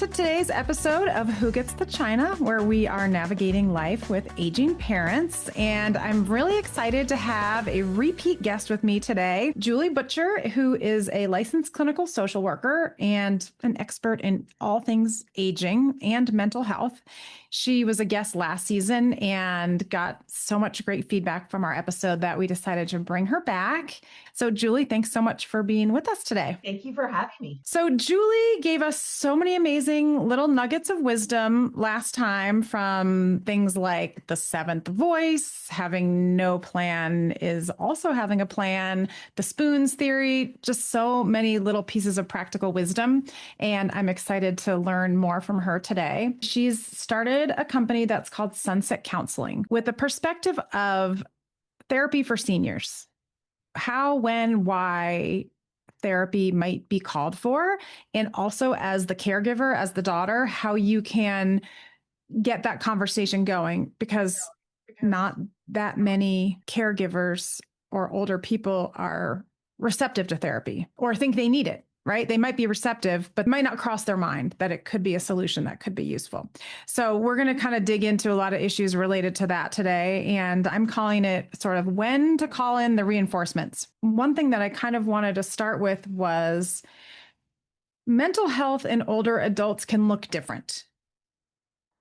to today's episode of Who Gets the China, where we are navigating life with aging parents. And I'm really excited to have a repeat guest with me today, Julie Butscher, who is a licensed clinical social worker and an expert in all things aging and mental health. She was a guest last season and got so much great feedback from our episode that we decided to bring her back. So, Julie, thanks so much for being with us today. Thank you for having me. So, Julie gave us so many amazing little nuggets of wisdom last time, from things like the seventh voice, having no plan is also having a plan, the spoons theory, just so many little pieces of practical wisdom. And I'm excited to learn more from her today. She's started a company that's called Sunset Counseling with the perspective of therapy for seniors. How, when, why therapy might be called for, and also as the caregiver, as the daughter, how you can get that conversation going, because not that many caregivers or older people are receptive to therapy or think they need it. Right? They might be receptive, but might not cross their mind that it could be a solution that could be useful. So we're going to kind of dig into a lot of issues related to that today. And I'm calling it sort of when to call in the reinforcements. One thing that I kind of wanted to start with was mental health in older adults can look different.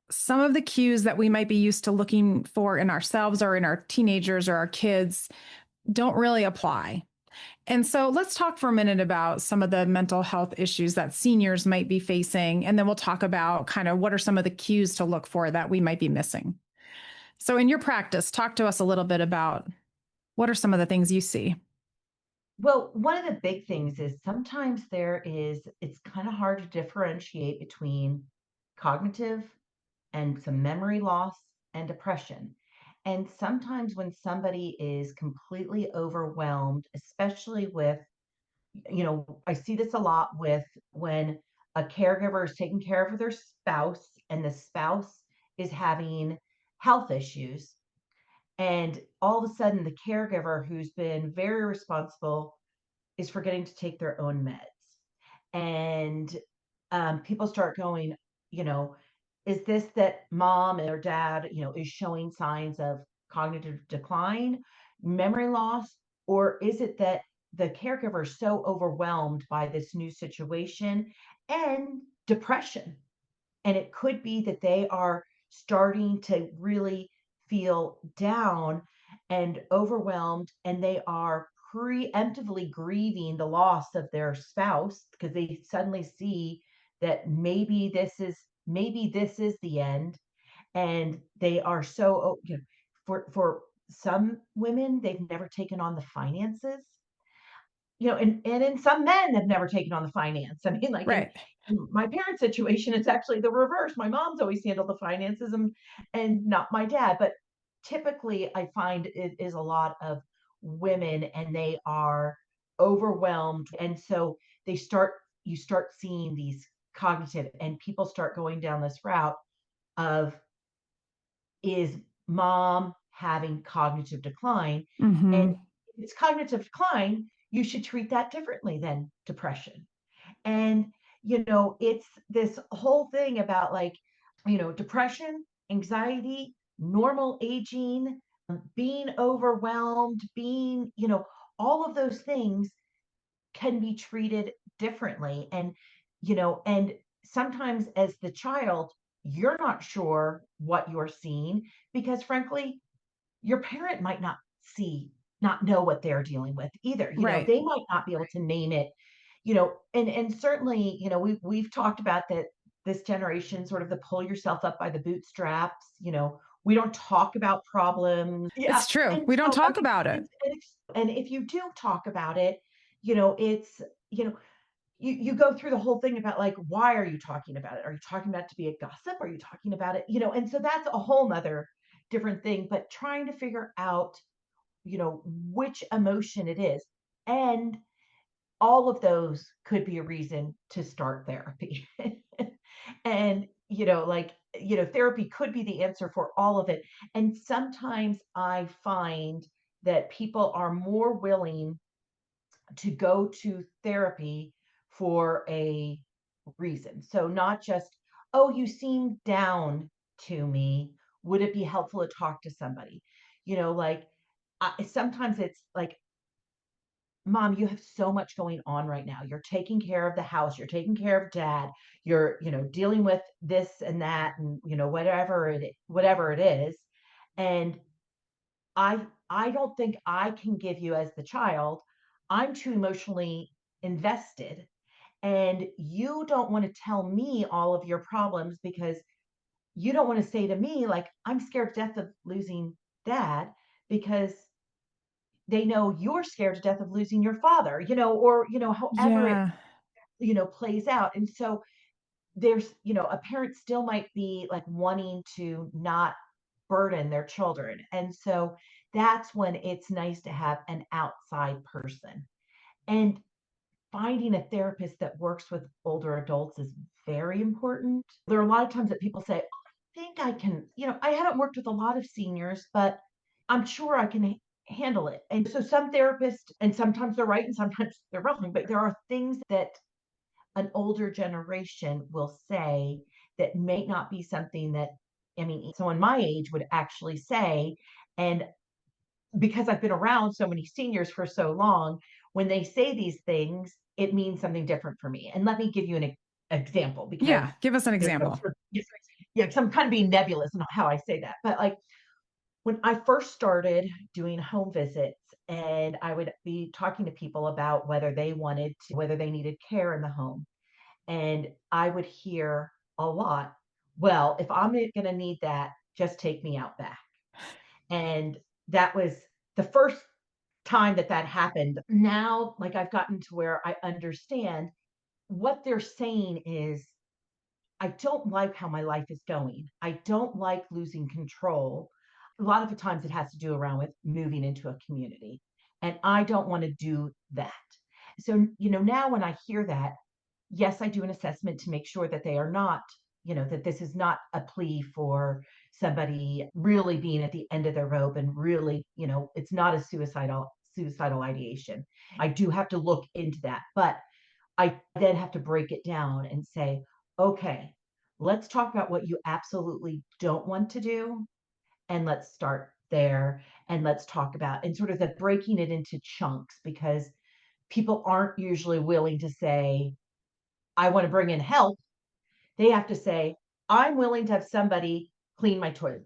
Some of the cues that we might be used to looking for in ourselves or in our teenagers or our kids don't really apply. And so let's talk for a minute about some of the mental health issues that seniors might be facing. And then we'll talk about kind of what are some of the cues to look for that we might be missing. So in your practice, talk to us a little bit about what are some of the things you see? Well, one of the big things is sometimes it's kind of hard to differentiate between cognitive and some memory loss and depression. And sometimes when somebody is completely overwhelmed, especially with, I see this a lot with when a caregiver is taking care of their spouse and the spouse is having health issues. And all of a sudden, the caregiver, who's been very responsible, is forgetting to take their own meds. And people start going, you know, is this that mom or dad, is showing signs of cognitive decline, memory loss, or is it that the caregiver is so overwhelmed by this new situation and depression? And it could be that they are starting to really feel down and overwhelmed, and they are preemptively grieving the loss of their spouse because they suddenly see that maybe this is the end. And they are so, for some women, they've never taken on the finances, and in some men have never taken on the finance. I mean, like Right. in my parents' situation, it's actually the reverse. My mom's always handled the finances and not my dad. But typically, I find it is a lot of women, and they are overwhelmed. And so you start seeing these cognitive, and people start going down this route of, is mom having cognitive decline? And Mm-hmm. if it's cognitive decline, you should treat that differently than depression. And, it's this whole thing about, like, depression, anxiety, normal aging, being overwhelmed, all of those things can be treated differently. And sometimes as the child, you're not sure what you're seeing because, frankly, your parent might not know what they're dealing with either. Right. They might not be able to name it, and certainly, we've talked about that, this generation, sort of the pull yourself up by the bootstraps. We don't talk about problems. Yeah. It's true. And We don't so, I talk mean, about it. and if you do talk about it, it's, you go through the whole thing about, like, why are you talking about it? Are you talking about it to be a gossip? Are you talking about it, and so that's a whole nother different thing, but trying to figure out, which emotion it is. And all of those could be a reason to start therapy. And, therapy could be the answer for all of it. And sometimes I find that people are more willing to go to therapy for a reason. So not just, oh, you seem down to me. Would it be helpful to talk to somebody? Like sometimes it's like, Mom, you have so much going on right now. You're taking care of the house, you're taking care of dad, you're, dealing with this and that and, whatever it is. And I don't think I can give you as the child. I'm too emotionally invested and you don't want to tell me all of your problems because you don't want to say to me like I'm scared to death of losing dad because they know you're scared to death of losing your father, or however it Yeah. plays out. And so there's a parent still might be like wanting to not burden their children. And so that's when it's nice to have an outside person. And finding a therapist that works with older adults is very important. There are a lot of times that people say, oh, I think I can, I haven't worked with a lot of seniors, but I'm sure I can handle it. And so some therapists, and sometimes they're right and sometimes they're wrong, but there are things that an older generation will say that may not be something that, I mean, someone my age would actually say. And because I've been around so many seniors for so long, when they say these things, it means something different for me. And let me give you an example because Yeah. Give us an there's example. yeah, because I'm kind of being nebulous in how I say that. But like when I first started doing home visits, and I would be talking to people about whether they needed care in the home. And I would hear a lot, well, if I'm going to need that, just take me out back. And that was the first time that happened. Now, like I've gotten to where I understand what they're saying is, I don't like how my life is going. I don't like losing control. A lot of the times it has to do around with moving into a community. And I don't want to do that. So, now when I hear that, yes, I do an assessment to make sure that they are not, that this is not a plea for somebody really being at the end of their rope and really, it's not a suicidal ideation. I do have to look into that, but I then have to break it down and say, okay, let's talk about what you absolutely don't want to do. And let's start there. And let's talk about and sort of the breaking it into chunks because people aren't usually willing to say, I want to bring in help. They have to say, I'm willing to have somebody clean my toilets.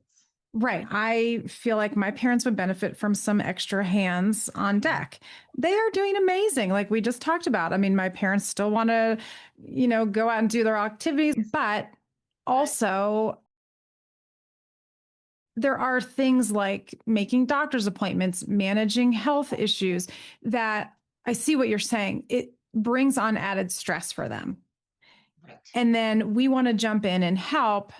Right. I feel like my parents would benefit from some extra hands on deck. They are doing amazing, like we just talked about. I mean, my parents still want to, go out and do their activities, but also there are things like making doctor's appointments, managing health issues that I see what you're saying. It brings on added stress for them. Right. And then we want to jump in and help.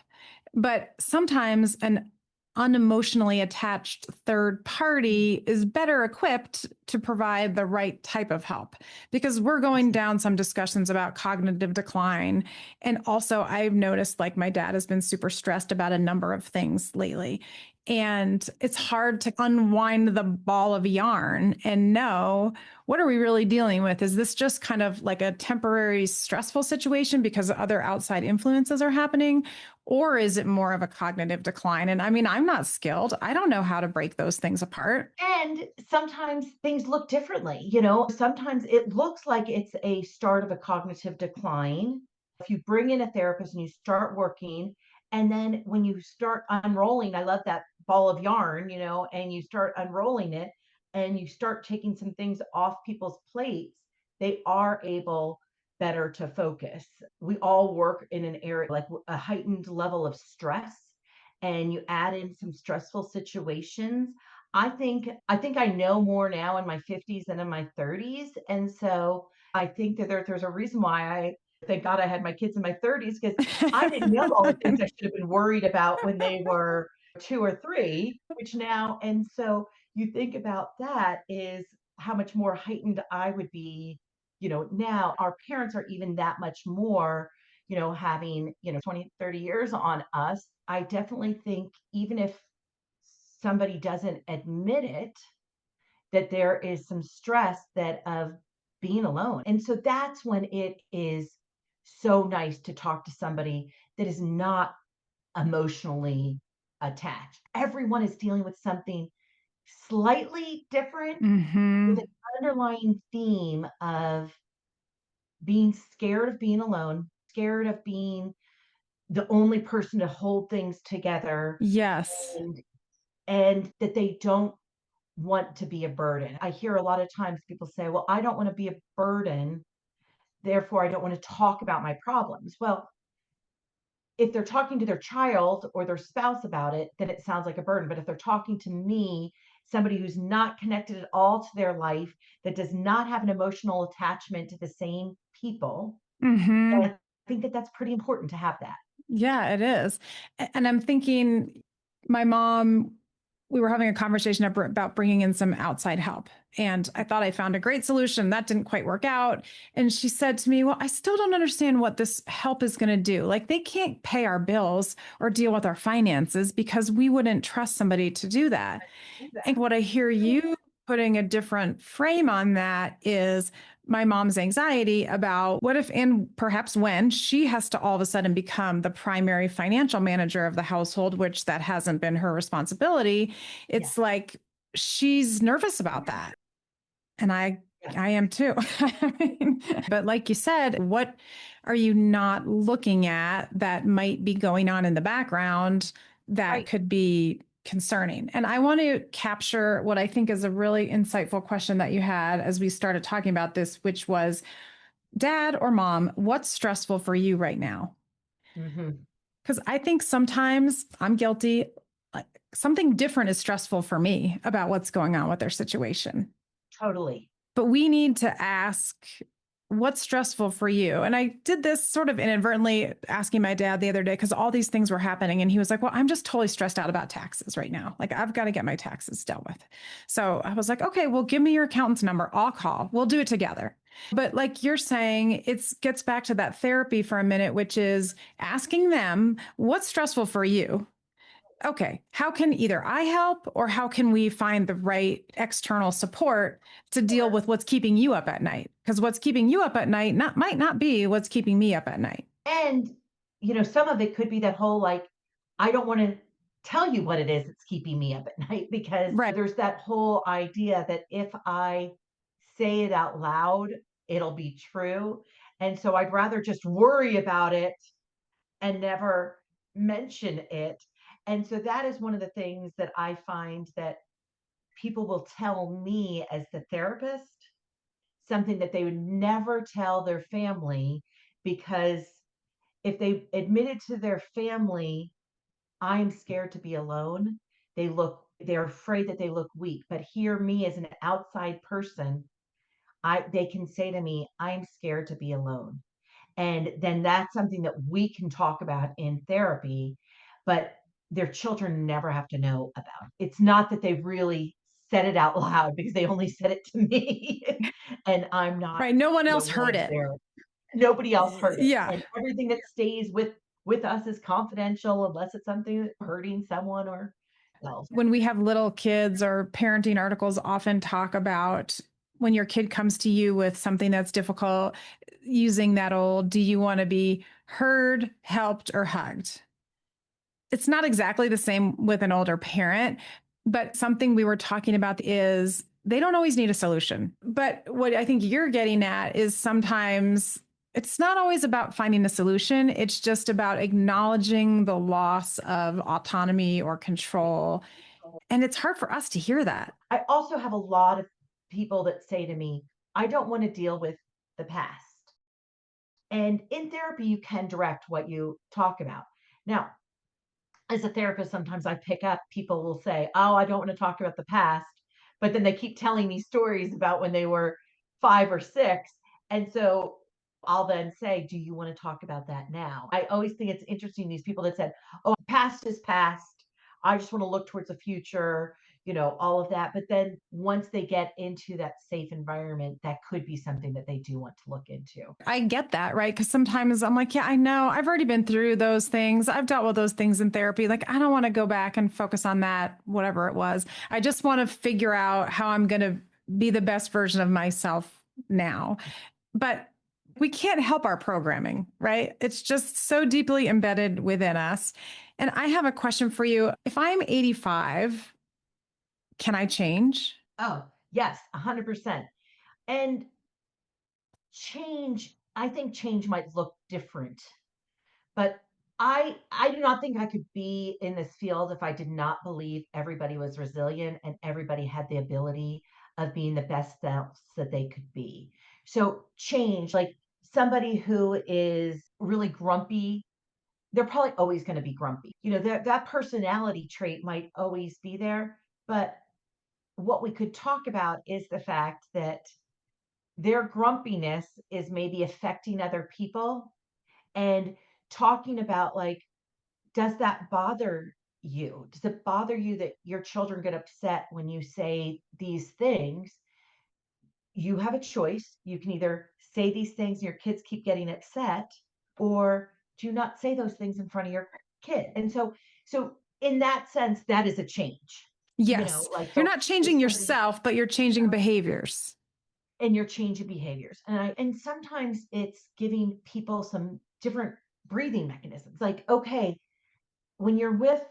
But sometimes an unemotionally attached third party is better equipped to provide the right type of help because we're going down some discussions about cognitive decline. And also, I've noticed like my dad has been super stressed about a number of things lately. And it's hard to unwind the ball of yarn and know what are we really dealing with? Is this just kind of like a temporary stressful situation because other outside influences are happening? Or is it more of a cognitive decline? And I mean, I'm not skilled. I don't know how to break those things apart. And sometimes things look differently. Sometimes it looks like it's a start of a cognitive decline. If you bring in a therapist and you start working, and then when you start unrolling, I love that ball of yarn, and you start unrolling it and you start taking some things off people's plates, they are able better to focus. We all work in an area like a heightened level of stress, and you add in some stressful situations. I think I know more now in my 50s than in my 30s. And so I think that there's a reason why I thank God I had my kids in my 30s because I didn't know all the things I should have been worried about when they were 2 or 3, which now, and so you think about that is how much more heightened I would be, now our parents are even that much more, having, 20, 30 years on us. I definitely think even if somebody doesn't admit it, that there is some stress that of being alone. And so that's when it is so nice to talk to somebody that is not emotionally attached. Everyone is dealing with something slightly different with Mm-hmm. an underlying theme of being scared of being alone, scared of being the only person to hold things together, Yes. and and that they don't want to be a burden. I hear a lot of times people say, "Well, I don't want to be a burden, therefore I don't want to talk about my problems." Well, if they're talking to their child or their spouse about it, then it sounds like a burden. But if they're talking to me, somebody who's not connected at all to their life, that does not have an emotional attachment to the same people, Mm-hmm. I think that that's pretty important to have that. Yeah, it is. And I'm thinking, my mom, we were having a conversation about bringing in some outside help. And I thought I found a great solution. That didn't quite work out. And she said to me, "Well, I still don't understand what this help is going to do. Like, they can't pay our bills or deal with our finances because we wouldn't trust somebody to do that." And what I hear you putting a different frame on that is my mom's anxiety about what if, and perhaps when, she has to all of a sudden become the primary financial manager of the household, which that hasn't been her responsibility. Yeah. It's like she's nervous about that. And Yeah. I am too. I mean, but like you said, what are you not looking at that might be going on in the background that Right. could be concerning? And I want to capture what I think is a really insightful question that you had as we started talking about this, which was, dad or mom, what's stressful for you right now? Hmm. Because I think sometimes I'm guilty. Like, something different is stressful for me about what's going on with their situation. Totally. But we need to ask, what's stressful for you? And I did this sort of inadvertently, asking my dad the other day because all these things were happening. And he was like, "Well, I'm just totally stressed out about taxes right now. Like, I've got to get my taxes dealt with." So I was like, "Okay, well, give me your accountant's number. I'll call. We'll do it together." But like you're saying, it gets back to that therapy for a minute, which is asking them, what's stressful for you? Okay, how can either I help, or how can we find the right external support to deal with what's keeping you up at night? Because what's keeping you up at night might not be what's keeping me up at night. And, some of it could be that whole like, I don't want to tell you what it is that's keeping me up at night, because Right. there's that whole idea that if I say it out loud, it'll be true. And so I'd rather just worry about it and never mention it. And so that is one of the things that I find that people will tell me as the therapist, something that they would never tell their family, because if they admitted to their family, I'm scared to be alone, they're afraid that they look weak. But hear me as an outside person, they can say to me, I'm scared to be alone. And then that's something that we can talk about in therapy, but their children never have to know about. It's not that they've really said it out loud, because they only said it to me and I'm not, Right. No one else one heard of it. their, nobody else heard it. Yeah. And everything that stays with us is confidential, unless it's something hurting someone or else. When we have little kids, or parenting articles often talk about when your kid comes to you with something that's difficult, using that old, do you want to be heard, helped, or hugged? It's not exactly the same with an older parent, but something we were talking about is they don't always need a solution. But what I think you're getting at is sometimes it's not always about finding a solution. It's just about acknowledging the loss of autonomy or control. And it's hard for us to hear that. I also have a lot of people that say to me, I don't want to deal with the past. And in therapy, you can direct what you talk about. Now, as a therapist, sometimes I pick up, people will say, "Oh, I don't want to talk about the past." But then they keep telling me stories about when they were 5 or 6. And so I'll then say, "Do you want to talk about that now?" I always think it's interesting, these people that said, "Oh, past is past. I just want to look towards the future," all of that. But then once they get into that safe environment, that could be something that they do want to look into. I get that, right? Because sometimes I'm like, yeah, I know. I've already been through those things. I've dealt with those things in therapy. Like, I don't want to go back and focus on that, whatever it was. I just want to figure out how I'm going to be the best version of myself now. But We can't help our programming, right? It's just so deeply embedded within us. And I have a question for you. If I'm 85, can I change? Oh, yes, 100%. And I think change might look different, but I do not think I could be in this field if I did not believe everybody was resilient and everybody had the ability of being the best selves that they could be. So change, like somebody who is really grumpy, they're probably always going to be grumpy. That personality trait might always be there, but what we could talk about is the fact that their grumpiness is maybe affecting other people, and talking about, like, does that bother you? Does it bother you that your children get upset when you say these things? You have a choice. You can either say these things and your kids keep getting upset, or do not say those things in front of your kid. And so in that sense, that is a change. Yes. Like, You're so not if changing somebody, yourself, but you're changing behaviors. and you're changing behaviors. And sometimes it's giving people some different breathing mechanisms. Like, okay, when you're with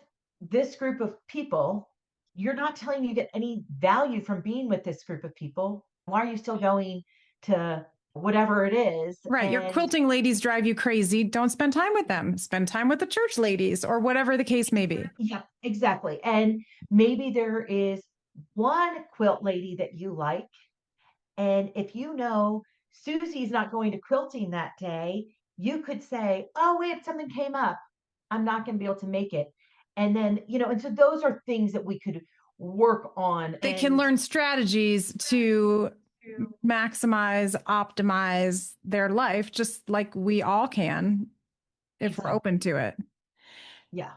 this group of people, you're not telling you get any value from being with this group of people. Why are you still going to whatever it is? Right. Your And quilting ladies drive you crazy. Don't spend time with them. Spend time with the church ladies or whatever the case may be. yeah, exactly. And maybe there is one quilt lady that you like. And if you know Susie's not going to quilting that day, you could say, oh, wait, something came up. I'm not going to be able to make it. And then, and so those are things that we could work on. They can And learn strategies to maximize, optimize their life, just like we all can if we're exactly. open to it. Yeah.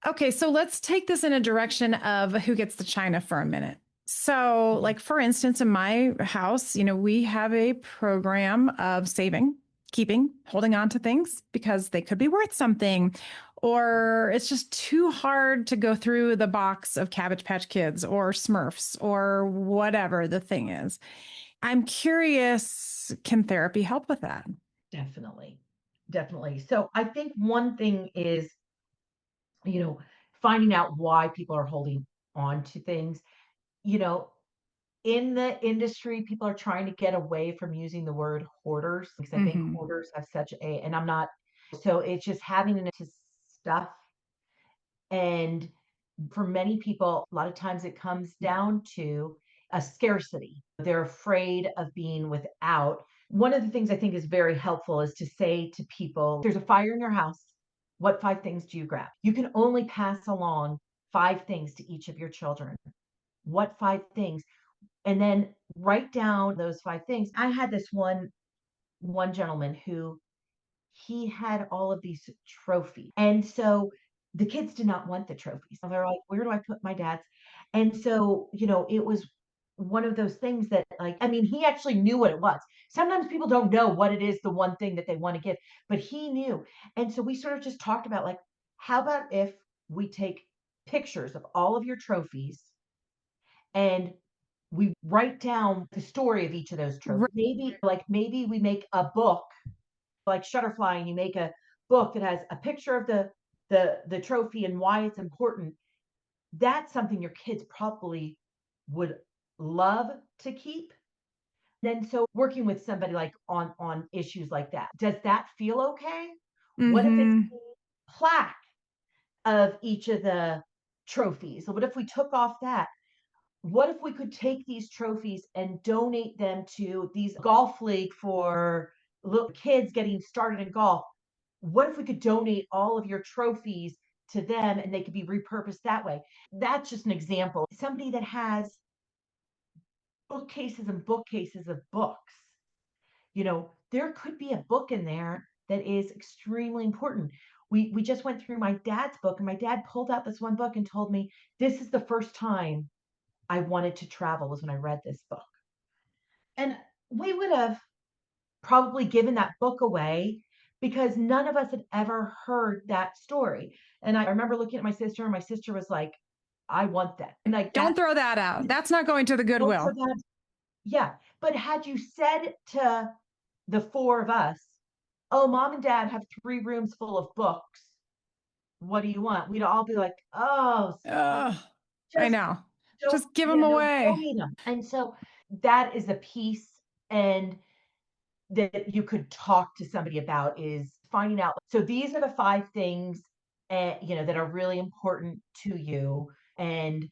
Okay, so let's take this in a direction of who gets the china for a minute. So, Mhm. like for instance, in my house, we have a program of saving, keeping, holding on to things because they could be worth something, or it's just too hard to go through the box of Cabbage Patch Kids or Smurfs or whatever the thing is. I'm curious, can therapy help with that? Definitely. Definitely. So I think one thing is, you know, finding out why people are holding on to things. You know, in the industry, people are trying to get away from using the word hoarders, because I think Hmm. hoarders have and I'm not, so it's just having to stuff. And for many people, a lot of times it comes down to a scarcity. They're afraid of being without. One of the things I think is very helpful is to say to people, there's a fire in your house. What 5 things do you grab? You can only pass along 5 things to each of your children. What 5 things? And then write down those 5 things. I had this one gentleman who, he had all of these trophies. And so the kids did not want the trophies. And they're like, where do I put my dad's? And so, it was one of those things that, like, I mean, he actually knew what it was. Sometimes people don't know what it is, the one thing that they want to give, but he knew. And so we sort of just talked about, like, how about if we take pictures of all of your trophies and we write down the story of each of those trophies. Maybe we make a book like Shutterfly, and you make a book that has a picture of the trophy and why it's important. That's something your kids probably would love to keep. Then, so working with somebody like on issues like that, does that feel okay? What if it's Hmm. a plaque of each of the trophies? So what if we took off that? What if we could take these trophies and donate them to these golf league for little kids getting started in golf? What if we could donate all of your trophies to them and they could be repurposed that way? That's just an example. Somebody that has bookcases and bookcases of books, there could be a book in there that is extremely important. We just went through my dad's book, and my dad pulled out this one book and told me, this is the first time I wanted to travel, was when I read this book. And we would have probably given that book away because none of us had ever heard that story. And I remember looking at my sister, and my sister was like, I want that. And like Don't that, throw that out. That's not going to the don't for Goodwill. that. Yeah. But had you said to the four of us, oh, mom and dad have 3 rooms full of books. What do you want? We'd all be like, oh, I just know. don't, Just give them no, you don't away. need them. And so that is a piece and that you could talk to somebody about is finding out. So these are the 5 things, that are really important to you and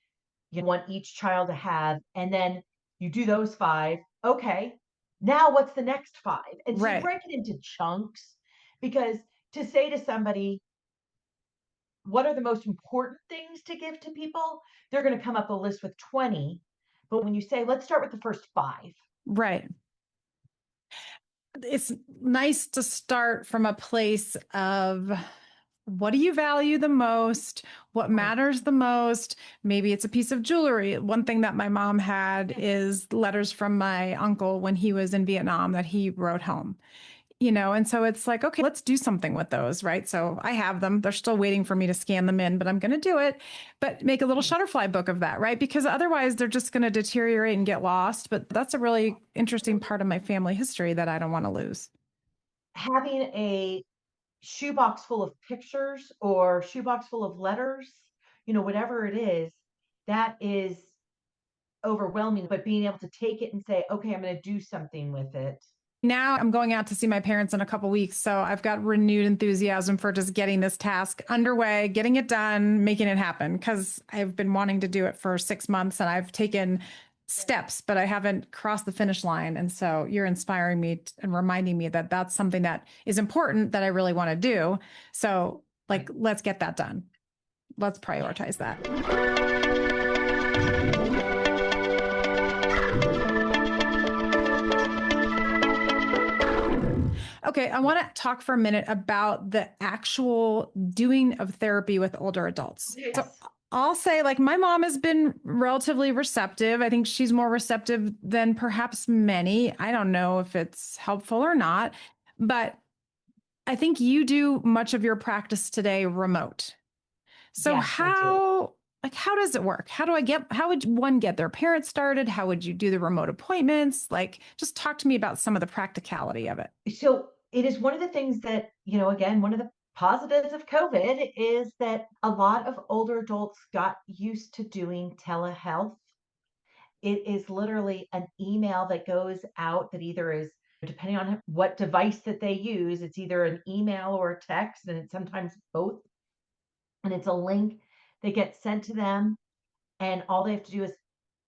you want each child to have. And then you do those 5. Okay, now what's the next 5? And so you Right. break it into chunks because to say to somebody, what are the most important things to give to people? They're going to come up a list with 20. But when you say, let's start with the first 5. Right. It's nice to start from a place of what do you value the most? What Right. matters the most? Maybe it's a piece of jewelry. One thing that my mom had is letters from my uncle when he was in Vietnam that he wrote home. And so it's like, okay, let's do something with those, right? So I have them. They're still waiting for me to scan them in, but I'm going to do it. But make a little Shutterfly book of that, right? Because otherwise they're just going to deteriorate and get lost. But that's a really interesting part of my family history that I don't want to lose. Having a shoebox full of pictures or shoebox full of letters, whatever it is, that is overwhelming. But being able to take it and say, okay, I'm going to do something with it. Now I'm going out to see my parents in a couple weeks. So I've got renewed enthusiasm for just getting this task underway, getting it done, making it happen. Because I've been wanting to do it for 6 months and I've taken steps, but I haven't crossed the finish line. And so you're inspiring me and reminding me that that's something that is important that I really want to do. So, like, let's get that done. Let's prioritize that. Okay, I want to talk for a minute about the actual doing of therapy with older adults. Yes. So I'll say, like, my mom has been relatively receptive. I think she's more receptive than perhaps many. I don't know if it's helpful or not, but I think you do much of your practice today remote. So Yes, I do. how does it work? How would one get their parents started? How would you do the remote appointments? Like, just talk to me about some of the practicality of it. So it is one of the things that, again, one of the positives of COVID is that a lot of older adults got used to doing telehealth. It is literally an email that goes out that either is, depending on what device that they use, it's either an email or a text, and it's sometimes both. And it's a link that gets sent to them, and all they have to do is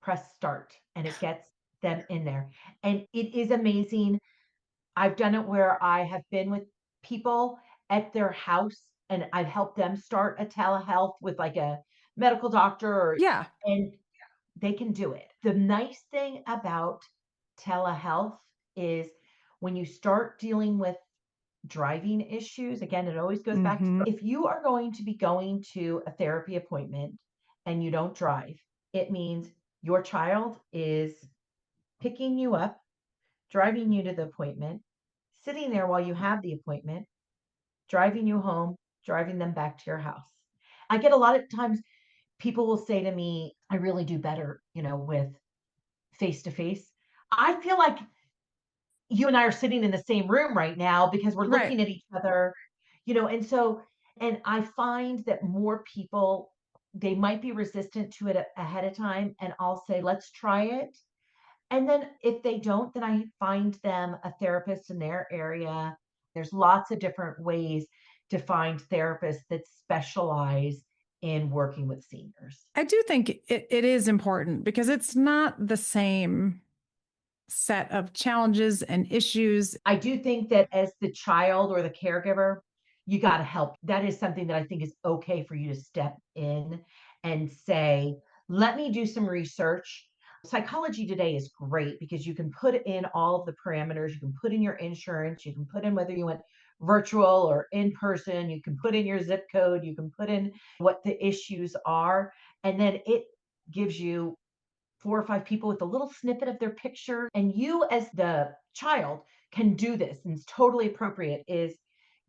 press start, and it gets them in there. And it is amazing. I've done it where I have been with people at their house and I've helped them start a telehealth with like a medical doctor Yeah. and they can do it. The nice thing about telehealth is when you start dealing with driving issues, again, it always goes back to Mm-hmm. if you are going to be going to a therapy appointment and you don't drive, it means your child is picking you up, driving you to the appointment, sitting there while you have the appointment, driving you home, driving them back to your house. I get a lot of times people will say to me, I really do better, with face to face. I feel like you and I are sitting in the same room right now because we're Right. looking at each other, and so, and I find that more people, they might be resistant to it ahead of time. And I'll say, let's try it. And then if they don't, then I find them a therapist in their area. There's lots of different ways to find therapists that specialize in working with seniors. I do think it is important because it's not the same set of challenges and issues. I do think that as the child or the caregiver, you got to help. That is something that I think is okay for you to step in and say, let me do some research. Psychology today is great because you can put in all of the parameters, you can put in your insurance, you can put in whether you went virtual or in person, you can put in your zip code, you can put in what the issues are, and then it gives you 4 or 5 people with a little snippet of their picture. And you, as the child, can do this, and it's totally appropriate, is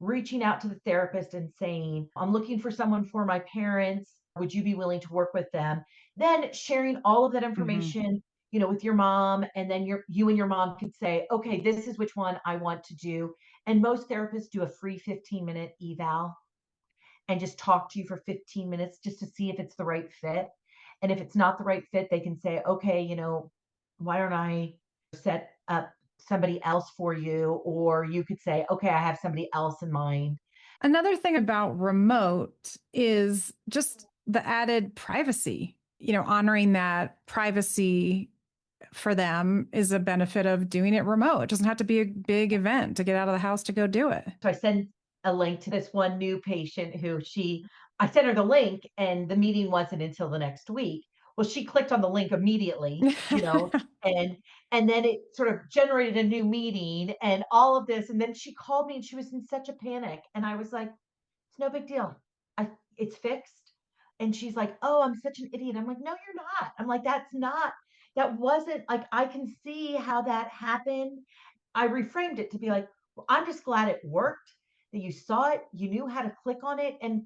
reaching out to the therapist and saying, I'm looking for someone for my parents. Would you be willing to work with them? Then sharing all of that Mhm. information with your mom, and then you and your mom could say, okay, this is which one I want to do. And most therapists do a free 15-minute eval and just talk to you for 15 minutes just to see if it's the right fit. And if it's not the right fit, they can say, okay, why don't I set up somebody else for you? Or you could say, okay, I have somebody else in mind. Another thing about remote is just the added privacy, honoring that privacy for them is a benefit of doing it remote. It doesn't have to be a big event to get out of the house to go do it. So I send a link to this one new patient who I sent her the link and the meeting wasn't until the next week. Well, she clicked on the link immediately, and then it sort of generated a new meeting and all of this. And then she called me and she was in such a panic. And I was like, it's no big deal. It's fixed. And she's like, oh, I'm such an idiot. I'm like, no, you're not. I'm like, that wasn't like, I can see how that happened. I reframed it to be like, well, I'm just glad it worked, that you saw it, you knew how to click on it. And,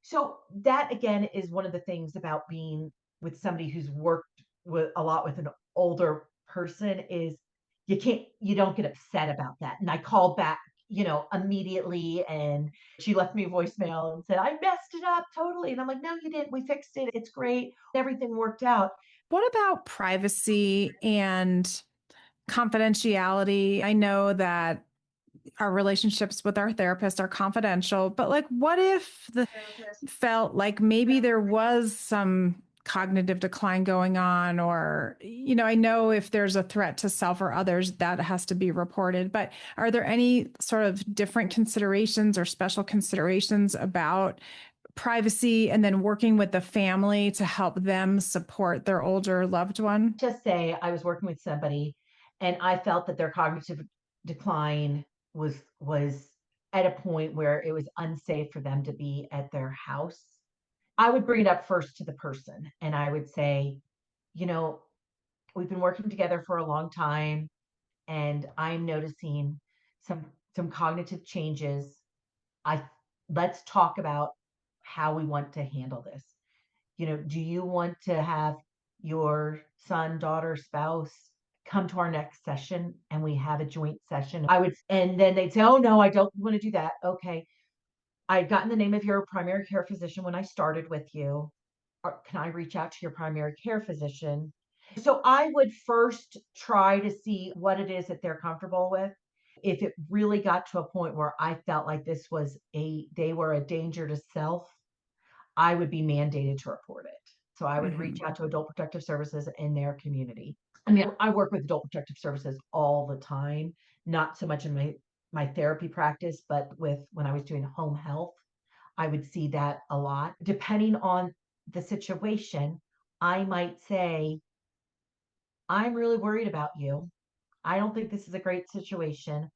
so that again is one of the things about being with somebody who's worked with a lot with an older person is you don't get upset about that. And I called back, immediately, and she left me a voicemail and said, I messed it up totally. And I'm like, no, you didn't. We fixed it. It's great. Everything worked out. What about privacy and confidentiality? I know that our relationships with our therapist are confidential, but like, what if the felt like maybe there was some cognitive decline going on, or, I know if there's a threat to self or others, that has to be reported. But are there any sort of different considerations or special considerations about privacy and then working with the family to help them support their older loved one? Just say I was working with somebody and I felt that their cognitive decline was at a point where it was unsafe for them to be at their house. I would bring it up first to the person and I would say, you know, we've been working together for a long time and I'm noticing some cognitive changes. I Let's talk about how we want to handle this. Do you want to have your son, daughter, spouse come to our next session and we have a joint session? And then they'd say, oh no, I don't want to do that. Okay. I'd gotten the name of your primary care physician when I started with you. Or can I reach out to your primary care physician? So I would first try to see what it is that they're comfortable with. If it really got to a point where I felt like they were a danger to self, I would be mandated to report it. So I would reach out to Adult Protective Services in their community. I mean, I work with Adult Protective Services all the time, not so much in my therapy practice, but when I was doing home health, I would see that a lot. Depending on the situation, I might say, I'm really worried about you. I don't think this is a great situation.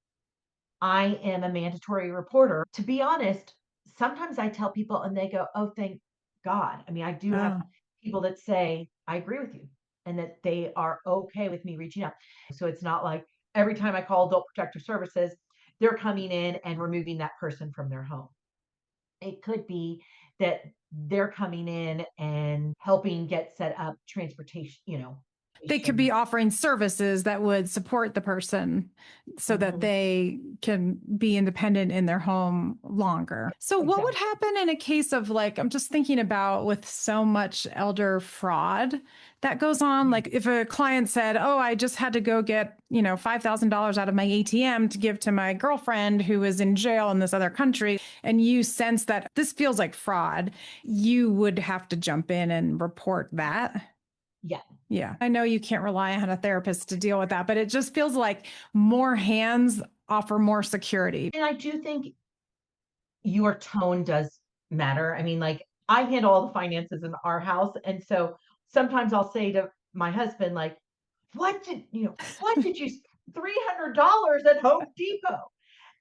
I am a mandatory reporter. To be honest, sometimes I tell people and they go, oh, thank God. I mean, I do have Oh. people that say, I agree with you and that they are okay with me reaching out. So it's not like every time I call Adult Protective Services, they're coming in and removing that person from their home. It could be that they're coming in and helping get set up transportation, They could be offering services that would support the person so that they can be independent in their home longer. So what would happen in a case of, like, I'm just thinking about with so much elder fraud that goes on, like if a client said, oh, I just had to go get, $5,000 out of my ATM to give to my girlfriend who is in jail in this other country, and you sense that this feels like fraud, you would have to jump in and report that. Yeah. Yeah. I know you can't rely on a therapist to deal with that, but it just feels like more hands offer more security. And I do think your tone does matter. I mean, like I handle all the finances in our house. And so sometimes I'll say to my husband, like, what did you $300 at Home Depot?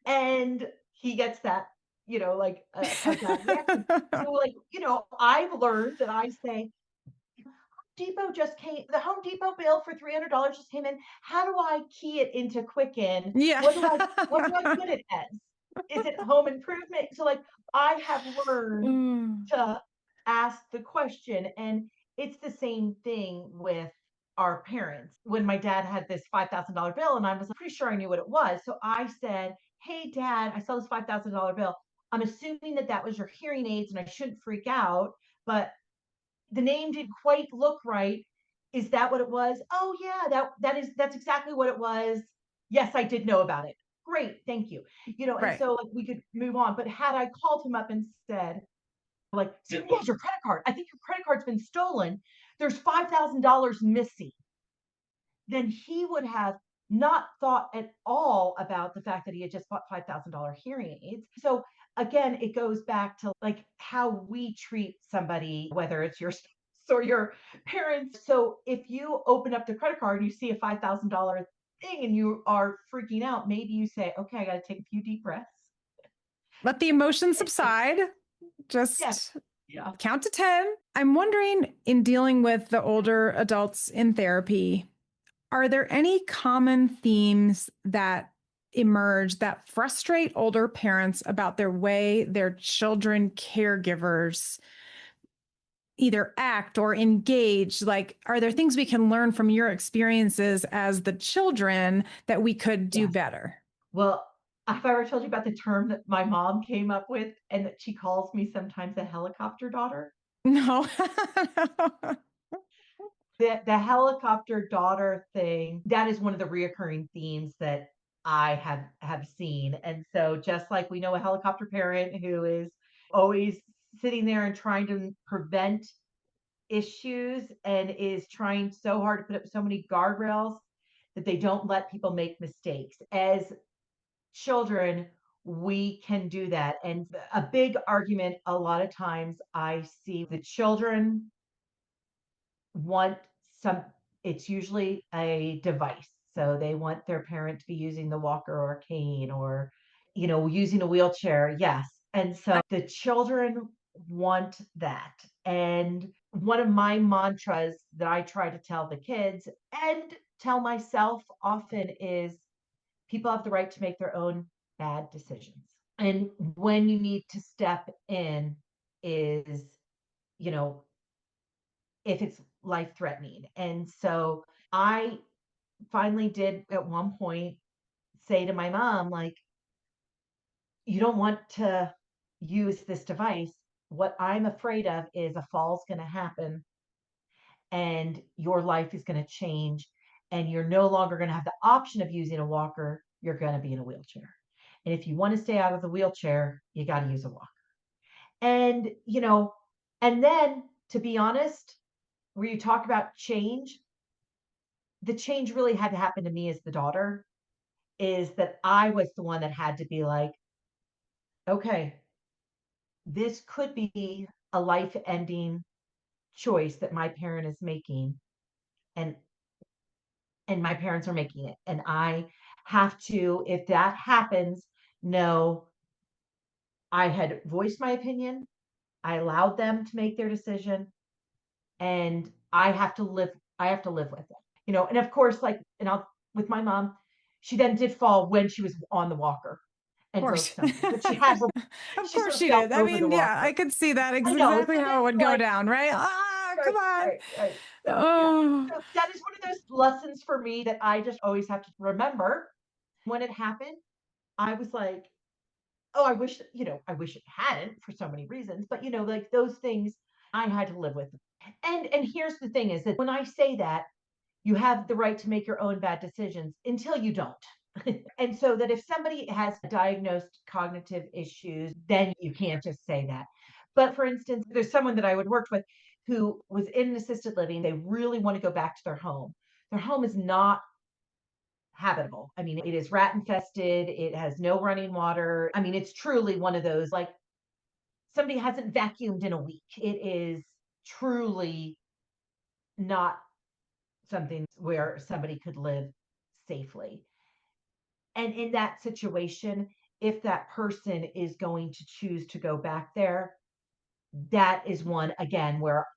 And he gets that, like a bad reaction. So like, I've learned that I say, the Home Depot bill for $300 just came in. How do I key it into Quicken? Yeah. What do I put it as? Is it home improvement? So like I have learned to ask the question, and it's the same thing with our parents when my dad had this $5,000 bill, and I was pretty sure I knew what it was. So I said, "Hey, Dad, I saw this $5,000 bill. I'm assuming that that was your hearing aids, and I shouldn't freak out, but the name didn't quite look right. Is that what it was?" "Oh yeah, that's exactly what it was. Yes, I did know about it." "Great, thank you." And Right. so like we could move on. But had I called him up and said, like, "Somebody has your credit card. I think your credit card's been stolen. There's $5,000 missing," then he would have not thought at all about the fact that he had just bought $5,000 hearing aids. So again, it goes back to like how we treat somebody, whether it's your spouse or your parents. So if you open up the credit card and you see a $5,000 thing and you are freaking out, maybe you say, "Okay, I got to take a few deep breaths." Let the emotions And subside. yeah, Just yeah, count to 10. I'm wondering, in dealing with the older adults in therapy, are there any common themes that emerge that frustrate older parents about their way their children caregivers either act or engage? Like, are there things we can learn from your experiences as the children that we could do yes. better? Well, have I ever told you about the term that my mom came up with and that she calls me sometimes a helicopter daughter? No. The helicopter daughter thing, that is one of the reoccurring themes that I have seen. And so just like we know a helicopter parent who is always sitting there and trying to prevent issues and is trying so hard to put up so many guardrails that they don't let people make mistakes. As children, we can do that. And a big argument a lot of times I see the children want some, it's usually a device. So they want their parent to be using the walker or cane or, using a wheelchair. Yes. And so the children want that. And one of my mantras that I try to tell the kids and tell myself often is people have the right to make their own bad decisions. And when you need to step in is, you know, if it's life threatening. And so I finally did at one point say to my mom, like, "You don't want to use this device. What I'm afraid of is a fall's going to happen and your life is going to change and you're no longer going to have the option of using a walker. You're going to be in a wheelchair. And if you want to stay out of the wheelchair, you got to use a walker." And, and then to be honest, where you talk about change, the change really had to happen to me as the daughter, is that I was the one that had to be like, "Okay, this could be a life ending choice that my parent is making and my parents are making it. And I have to, if that happens, know I had voiced my opinion, I allowed them to make their decision, and I have to live with it." And of course, like, and I'll with my mom, she then did fall when she was on the walker Of and course. broke something, but Of she course sort of she fell did. I over the mean, yeah, I walker. could see that I know. So exactly how it that's would go like, down, right? Ah, come right, on. right, right. So, Oh, so that is one of those lessons for me that I just always have to remember. When it happened, I was like, "Oh, I wish it hadn't for so many reasons, but like those things I had to live with." And here's the thing is that when I say that, you have the right to make your own bad decisions until you don't. And so that if somebody has diagnosed cognitive issues, then you can't just say that. But for instance, there's someone that I would work with who was in an assisted living. They really want to go back to their home. Their home is not habitable. I mean, it is rat infested. It has no running water. I mean, it's truly one of those like somebody hasn't vacuumed in a week. It is truly not something where somebody could live safely. And in that situation, if that person is going to choose to go back there, that is one again where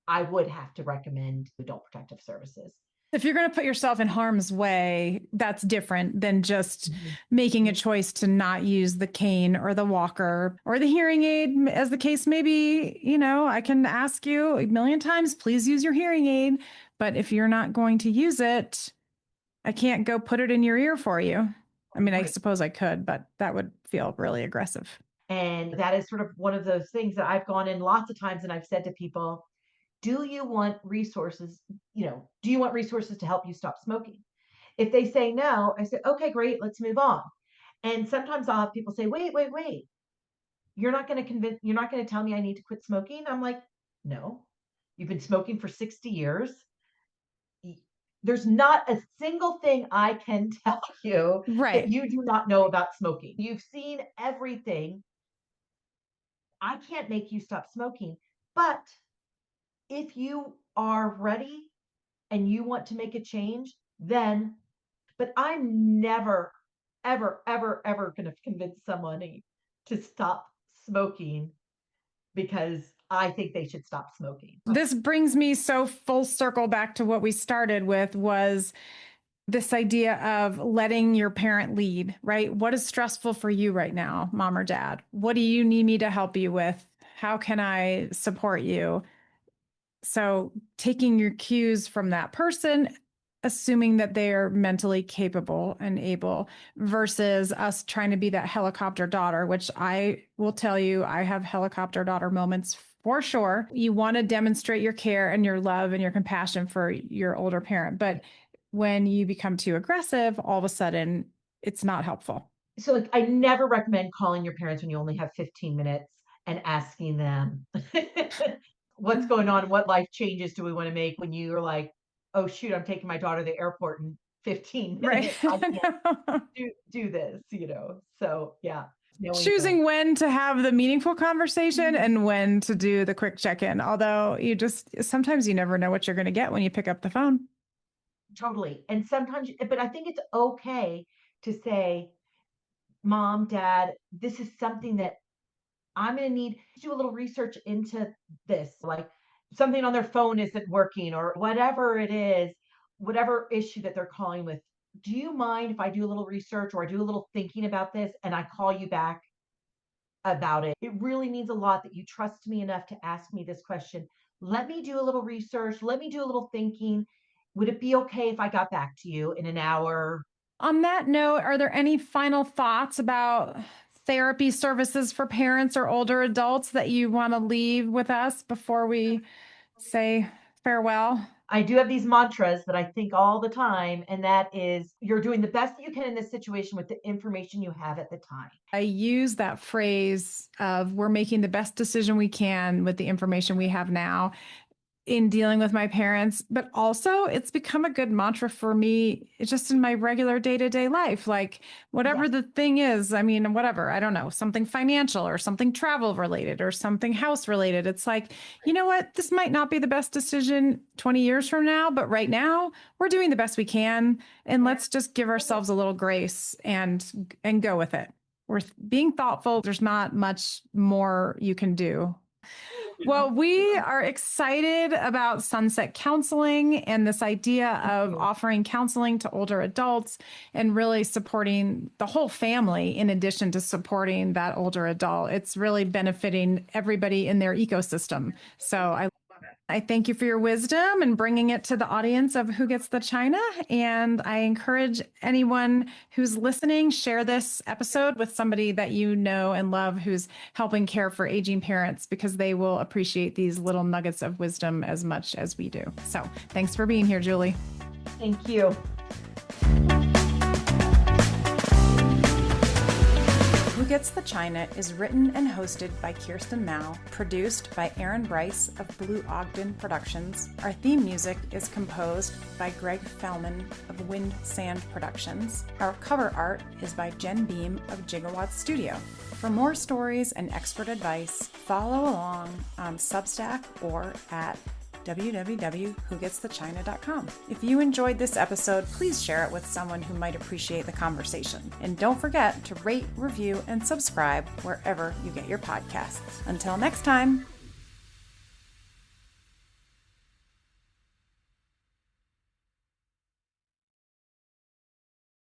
I would have to recommend adult protective services. If you're going to put yourself in harm's way, that's different than just making a choice to not use the cane or the walker or the hearing aid, as the case may be. I can ask you a million times, please use your hearing aid. But if you're not going to use it, I can't go put it in your ear for you. I mean, I suppose I could, but that would feel really aggressive. And that is sort of one of those things that I've gone in lots of times and I've said to people, do you want resources? Do you want resources to help you stop smoking? If they say no, I say, okay, great, let's move on. And sometimes I'll have people say, wait. You're not going to tell me I need to quit smoking? I'm like, no, you've been smoking for 60 years. There's not a single thing I can tell you that you do not know about smoking. You've seen everything. I can't make you stop smoking, but if you are ready and you want to make a change, then, but I'm never, ever, ever, ever going to convince somebody to stop smoking because I think they should stop smoking. This brings me so full circle back to what we started with, was this idea of letting your parent lead, right? What is stressful for you right now, mom or dad? What do you need me to help you with? How can I support you? So taking your cues from that person, assuming that they are mentally capable and able, versus us trying to be that helicopter daughter, which I will tell you, I have helicopter daughter moments for sure. You want to demonstrate your care and your love and your compassion for your older parent. But when you become too aggressive, all of a sudden it's not helpful. So I never recommend calling your parents when you only have 15 minutes and asking them what's going on, what life changes do we want to make, when you're like, oh shoot, I'm taking my daughter to the airport in 15 minutes. I can't do this, So yeah. Choosing when to have the meaningful conversation and when to do the quick check-in. Although sometimes you never know what you're going to get when you pick up the phone. Totally. And sometimes, but I think it's okay to say, Mom, Dad, this is something that I'm going to need to do a little research into this, like something on their phone isn't working or whatever it is, whatever issue that they're calling with. Do you mind if I do a little research or I do a little thinking about this and I call you back about it? It really means a lot that you trust me enough to ask me this question. Let me do a little research. Let me do a little thinking. Would it be okay if I got back to you in an hour? On that note, are there any final thoughts about therapy services for parents or older adults that you want to leave with us before we say farewell? I do have these mantras that I think all the time, and that is, you're doing the best that you can in this situation with the information you have at the time. I use that phrase of, we're making the best decision we can with the information we have now in dealing with my parents, but also it's become a good mantra for me just in my regular day-to-day life. Like whatever the thing is, I mean, whatever, I don't know, something financial or something travel related or something house related. It's like, you know what, this might not be the best decision 20 years from now, but right now we're doing the best we can. And let's just give ourselves a little grace and go with it. We're being thoughtful. There's not much more you can do. Well, we are excited about Sunset Counseling and this idea of offering counseling to older adults and really supporting the whole family in addition to supporting that older adult. It's really benefiting everybody in their ecosystem. So I thank you for your wisdom and bringing it to the audience of Who Gets the China. And I encourage anyone who's listening, share this episode with somebody that you know and love who's helping care for aging parents, because they will appreciate these little nuggets of wisdom as much as we do. So thanks for being here, Julie. Thank you. Who Gets the China is written and hosted by Kirsten Mao, produced by Aaron Bryce of Blue Ogden Productions. Our theme music is composed by Greg Fellman of Wind Sand Productions. Our cover art is by Jen Beam of Gigawatt Studio. For more stories and expert advice, follow along on Substack or at www.whogetsthechina.com. If you enjoyed this episode, please share it with someone who might appreciate the conversation. And don't forget to rate, review, and subscribe wherever you get your podcasts. Until next time.